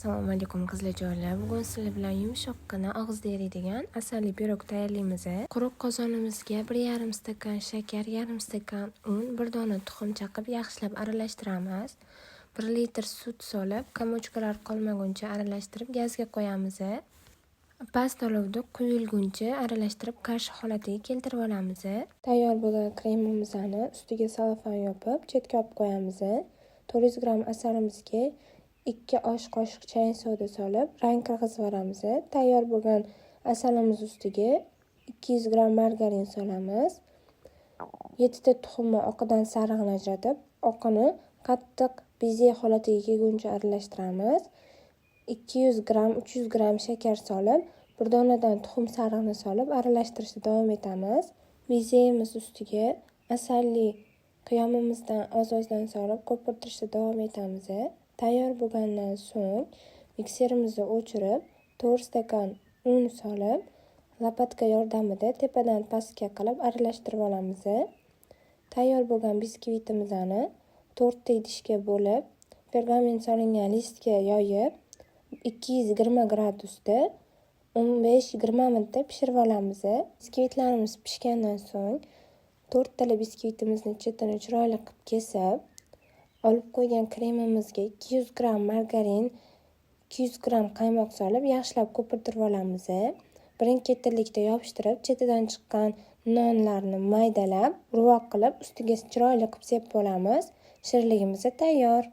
Assalomu alaykum qizlarjoylar. Bugun sizlar bilan yumshoqqina og'izda eriydigan asalli pirog tayyorlaymiz. Quruq qozonimizga 1,5 stakan shakar, 1,5 stakan un, 1 dona tuxum chaqib yaxshilab aralashtiramiz. 1 litr sut solib, komochkalar qolmaguncha aralashtirib gazga qo'yamiz. Past olovda quyilguncha aralashtirib qarshi holatiga keltirib olamiz. Tayyor bo'lgan kremimizni ustiga salfan yopib, chetga olib qo'yamiz. 400 gram asalimizga 2 osh qoshiq chayin soda solib, rang qirg'izib olamiz. Tayyor bo'lgan asalimiz ustiga 200 gram margarin solamiz. 7 ta tuxumni oqidan sarig'ini ajratib, oqini qattiq bize holatiga kelguncha aralashtiramiz. 200 gram, 300 gram shakar solib, bir donadan tuxum sarig'ini solib aralashtirishda davom etamiz. Bizemiz ustiga asalli qiyomimizdan oz-ozdan solib ko'pirtirishda davom etamiz. Tayyor bo'lgandan so'ng mikserimizni o'chirib, 4 stakan un solib, lopatka yordamida tepadan pastga qilib aralashtirib olamiz. Tayyor bo'lgan biskvitimizni 4 ta idishga bo'lib, pergament solingan listga yoyib, 220 gradusda 15-20 minutda pishirib olamiz. Biskvitlarimiz pishgandan so'ng 4 tala biskvitimizni chetini chiroyli qilib kesib, olib qo'ygan kremimizga 200 gram margarin, 200 gram qaymoq solib, yaxshilab ko'pirtirib olamiz. Birin-ketinlikda yopishtirib, chetidan chiqqan nonlarni maydalab, ruvoq qilib, ustiga chiroyli qilib sepib olamiz. Shirinligimiz tayyor.